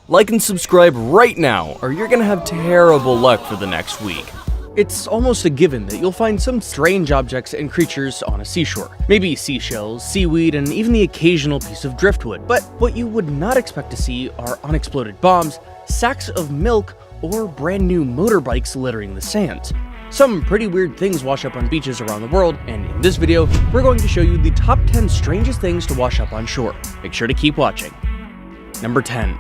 Like and subscribe right now, or you're gonna have terrible luck for the next week. It's almost a given that you'll find some strange objects and creatures on a seashore. Maybe seashells, seaweed, and even the occasional piece of driftwood. But what you would not expect to see are unexploded bombs, sacks of milk, or brand new motorbikes littering the sands. Some pretty weird things wash up on beaches around the world, and in this video, we're going to show you the top 10 strangest things to wash up on shore. Make sure to keep watching. Number 10.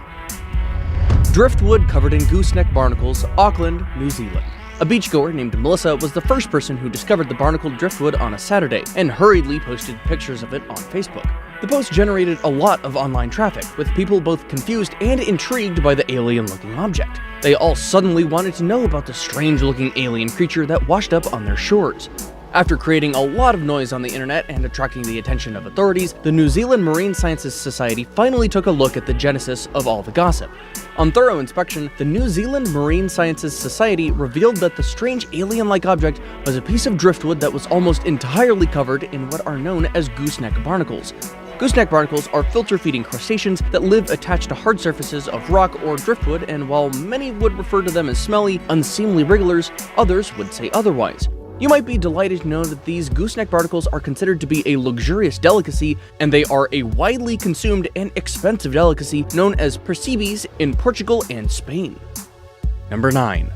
Driftwood covered in gooseneck barnacles, Auckland, New Zealand. A beach-goer named Melissa was the first person who discovered the barnacled driftwood on a Saturday, and hurriedly posted pictures of it on Facebook. The post generated a lot of online traffic, with people both confused and intrigued by the alien-looking object. They all suddenly wanted to know about the strange-looking alien creature that washed up on their shores. After creating a lot of noise on the internet and attracting the attention of authorities, the New Zealand Marine Sciences Society finally took a look at the genesis of all the gossip. On thorough inspection, the New Zealand Marine Sciences Society revealed that the strange alien-like object was a piece of driftwood that was almost entirely covered in what are known as gooseneck barnacles. Gooseneck barnacles are filter-feeding crustaceans that live attached to hard surfaces of rock or driftwood, and while many would refer to them as smelly, unseemly wrigglers, others would say otherwise. You might be delighted to know that these gooseneck barnacles are considered to be a luxurious delicacy, and they are a widely consumed and expensive delicacy known as percebes in Portugal and Spain. Number 9.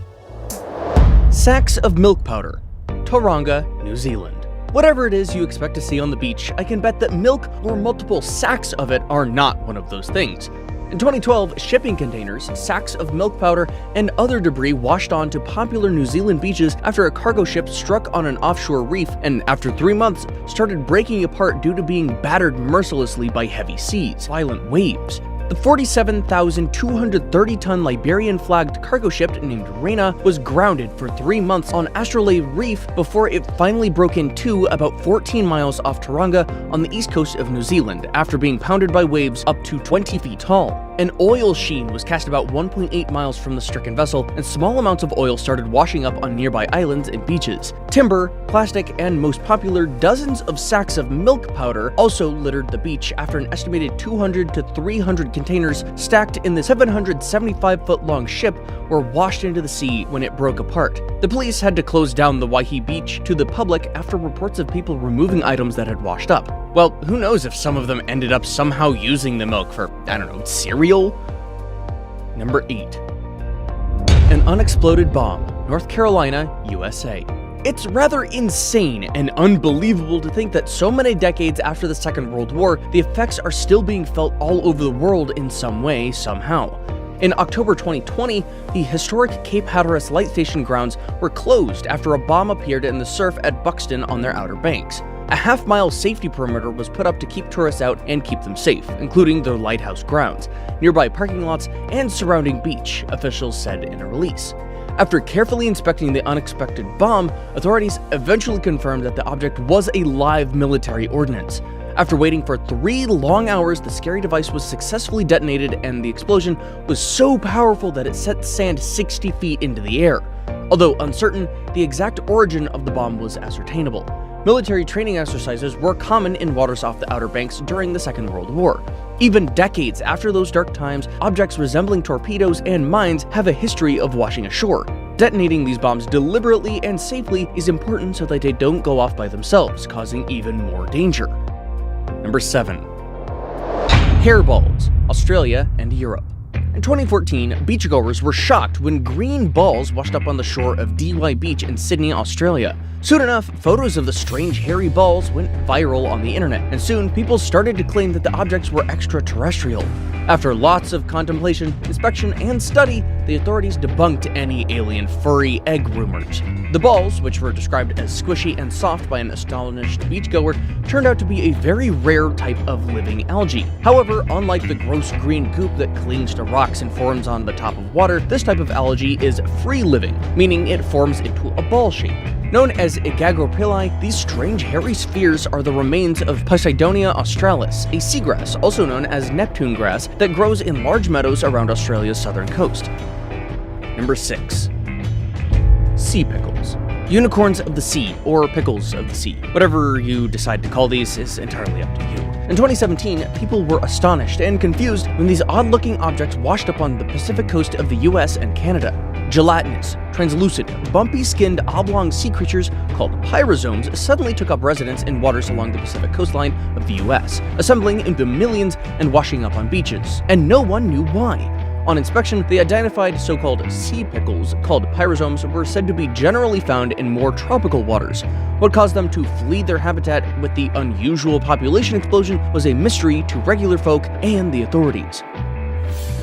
Sacks of milk powder, Tauranga, New Zealand. Whatever it is you expect to see on the beach, I can bet that milk or multiple sacks of it are not one of those things. In 2012, shipping containers, sacks of milk powder, and other debris washed onto popular New Zealand beaches after a cargo ship struck on an offshore reef and, after 3 months, started breaking apart due to being battered mercilessly by heavy seas, violent waves. The 47,230-ton Liberian-flagged cargo ship named Reina was grounded for 3 months on Astrolabe Reef before it finally broke in two about 14 miles off Tauranga on the east coast of New Zealand after being pounded by waves up to 20 feet tall. An oil sheen was cast about 1.8 miles from the stricken vessel, and small amounts of oil started washing up on nearby islands and beaches. Timber, plastic, and most popular, dozens of sacks of milk powder also littered the beach after an estimated 200 to 300 containers stacked in the 775-foot-long ship were washed into the sea when it broke apart. The police had to close down the Waihi beach to the public after reports of people removing items that had washed up. Well, who knows if some of them ended up somehow using the milk for, I don't know, cereal? Number 8. An unexploded bomb, North Carolina, USA. It's rather insane and unbelievable to think that so many decades after the Second World War, the effects are still being felt all over the world in some way, somehow. In October 2020, the historic Cape Hatteras Light Station grounds were closed after a bomb appeared in the surf at Buxton on their outer banks. A half-mile safety perimeter was put up to keep tourists out and keep them safe, including their lighthouse grounds, nearby parking lots, and surrounding beach, officials said in a release. After carefully inspecting the unexpected bomb, authorities eventually confirmed that the object was a live military ordnance. After waiting for 3 long hours, the scary device was successfully detonated, and the explosion was so powerful that it sent sand 60 feet into the air. Although uncertain, the exact origin of the bomb was ascertainable. Military training exercises were common in waters off the Outer Banks during the Second World War. Even decades after those dark times, objects resembling torpedoes and mines have a history of washing ashore. Detonating these bombs deliberately and safely is important so that they don't go off by themselves, causing even more danger. Number 7. Hairballs, Australia and Europe. In 2014, beachgoers were shocked when green balls washed up on the shore of Dee Beach in Sydney, Australia. Soon enough, photos of the strange hairy balls went viral on the internet, and soon people started to claim that the objects were extraterrestrial. After lots of contemplation, inspection, and study, the authorities debunked any alien furry egg rumors. The balls, which were described as squishy and soft by an astonished beachgoer, turned out to be a very rare type of living algae. However, unlike the gross green goop that clings to rocks and forms on the top of water, this type of algae is free-living, meaning it forms into a ball shape. Known as Igagropilli, these strange hairy spheres are the remains of Posidonia australis, a seagrass also known as Neptune grass that grows in large meadows around Australia's southern coast. Number 6. Sea pickles. Unicorns of the sea, or pickles of the sea. Whatever you decide to call these is entirely up to you. In 2017, people were astonished and confused when these odd-looking objects washed up on the Pacific coast of the US and Canada. Gelatinous, translucent, bumpy-skinned oblong sea creatures called pyrozomes suddenly took up residence in waters along the Pacific coastline of the US, assembling into millions and washing up on beaches, and no one knew why. On inspection, the identified so-called sea pickles called pyrozomes were said to be generally found in more tropical waters. What caused them to flee their habitat with the unusual population explosion was a mystery to regular folk and the authorities.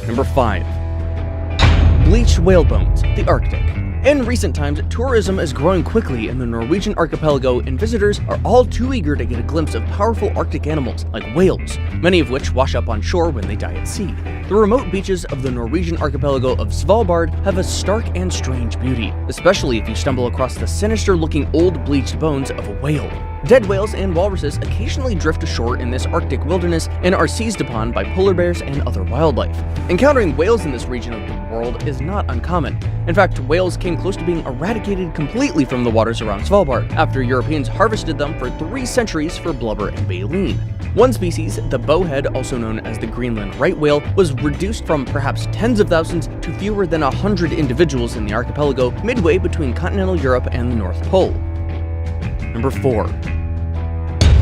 Number 5. Bleached whale bones, the Arctic. In recent times, tourism is growing quickly in the Norwegian archipelago, and visitors are all too eager to get a glimpse of powerful Arctic animals like whales, many of which wash up on shore when they die at sea. The remote beaches of the Norwegian archipelago of Svalbard have a stark and strange beauty, especially if you stumble across the sinister-looking old bleached bones of a whale. Dead whales and walruses occasionally drift ashore in this Arctic wilderness and are seized upon by polar bears and other wildlife. Encountering whales in this region of the world is not uncommon. In fact, whales came close to being eradicated completely from the waters around Svalbard after Europeans harvested them for 3 centuries for blubber and baleen. One species, the bowhead, also known as the Greenland right whale, was reduced from perhaps tens of thousands to fewer than 100 individuals in the archipelago midway between continental Europe and the North Pole. Number 4.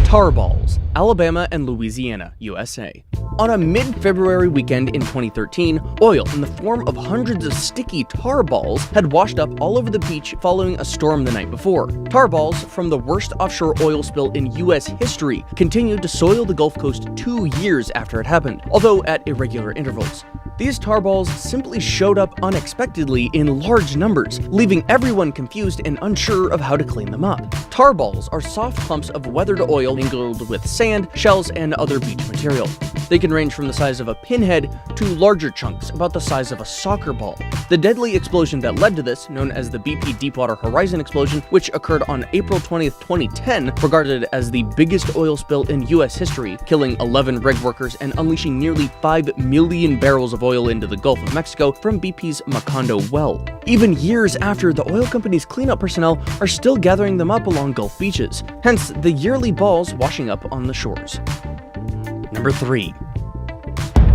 Tar balls, Alabama and Louisiana, USA. On a mid-February weekend in 2013, oil in the form of hundreds of sticky tar balls had washed up all over the beach following a storm the night before. Tar balls from the worst offshore oil spill in US history continued to soil the Gulf Coast 2 years after it happened, although at irregular intervals. These tar balls simply showed up unexpectedly in large numbers, leaving everyone confused and unsure of how to clean them up. Tar balls are soft clumps of weathered oil mingled with sand, shells, and other beach material. They can range from the size of a pinhead to larger chunks about the size of a soccer ball. The deadly explosion that led to this, known as the BP Deepwater Horizon explosion, which occurred on April 20th, 2010, regarded as the biggest oil spill in US history, killing 11 rig workers and unleashing nearly 5 million barrels of oil into the Gulf of Mexico from BP's Macondo well. Even years after, the oil company's cleanup personnel are still gathering them up along Gulf beaches, hence the yearly balls washing up on the shores. Number 3.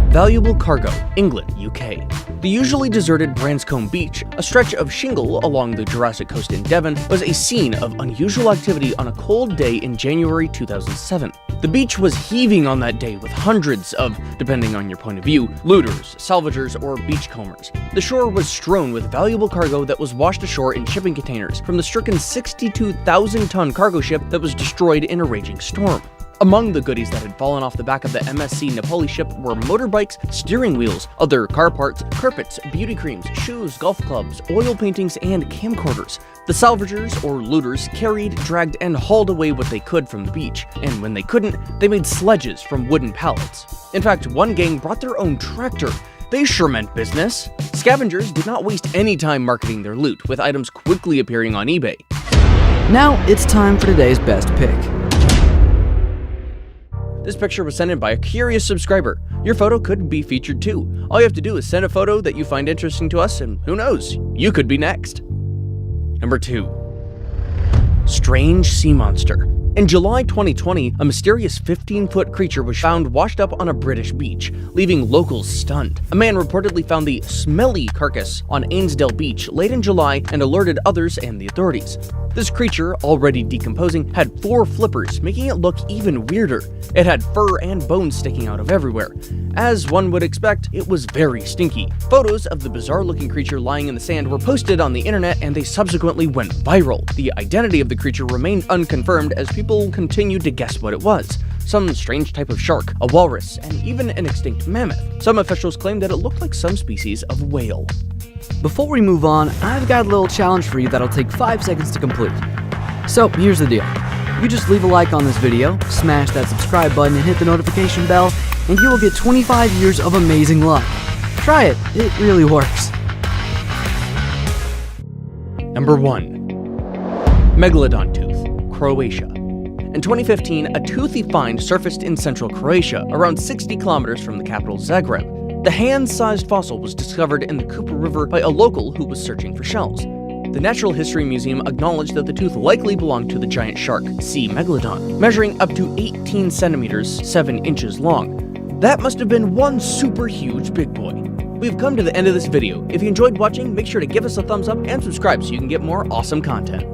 Valuable cargo, England, UK. The usually deserted Branscombe Beach, a stretch of shingle along the Jurassic coast in Devon, was a scene of unusual activity on a cold day in January 2007. The beach was heaving on that day with hundreds of, depending on your point of view, looters, salvagers, or beachcombers. The shore was strewn with valuable cargo that was washed ashore in shipping containers from the stricken 62,000-ton cargo ship that was destroyed in a raging storm. Among the goodies that had fallen off the back of the MSC Napoli ship were motorbikes, steering wheels, other car parts, carpets, beauty creams, shoes, golf clubs, oil paintings, and camcorders. The salvagers, or looters, carried, dragged, and hauled away what they could from the beach, and when they couldn't, they made sledges from wooden pallets. In fact, one gang brought their own tractor. They sure meant business. Scavengers did not waste any time marketing their loot, with items quickly appearing on eBay. Now it's time for today's best pick. This picture was sent in by a curious subscriber. Your photo could be featured too. All you have to do is send a photo that you find interesting to us, and who knows, you could be next. Number 2. Strange sea monster. In July 2020, a mysterious 15-foot creature was found washed up on a British beach, leaving locals stunned. A man reportedly found the smelly carcass on Ainsdale Beach late in July and alerted others and the authorities. This creature, already decomposing, had 4 flippers, making it look even weirder. It had fur and bones sticking out of everywhere. As one would expect, it was very stinky. Photos of the bizarre-looking creature lying in the sand were posted on the internet, and they subsequently went viral. The identity of the creature remained unconfirmed as people continued to guess what it was. Some strange type of shark, a walrus, and even an extinct mammoth. Some officials claimed that it looked like some species of whale. Before we move on, I've got a little challenge for you that'll take 5 seconds to complete. So here's the deal. You just leave a like on this video, smash that subscribe button and hit the notification bell, and you will get 25 years of amazing luck. Try it, it really works. Number 1. Megalodon tooth, Croatia. In 2015, a toothy find surfaced in central Croatia, around 60 kilometers from the capital Zagreb. The hand-sized fossil was discovered in the Kupa River by a local who was searching for shells. The Natural History Museum acknowledged that the tooth likely belonged to the giant shark, C. megalodon, measuring up to 18 centimeters, 7 inches long. That must have been one super huge big boy. We've come to the end of this video. If you enjoyed watching, make sure to give us a thumbs up and subscribe so you can get more awesome content.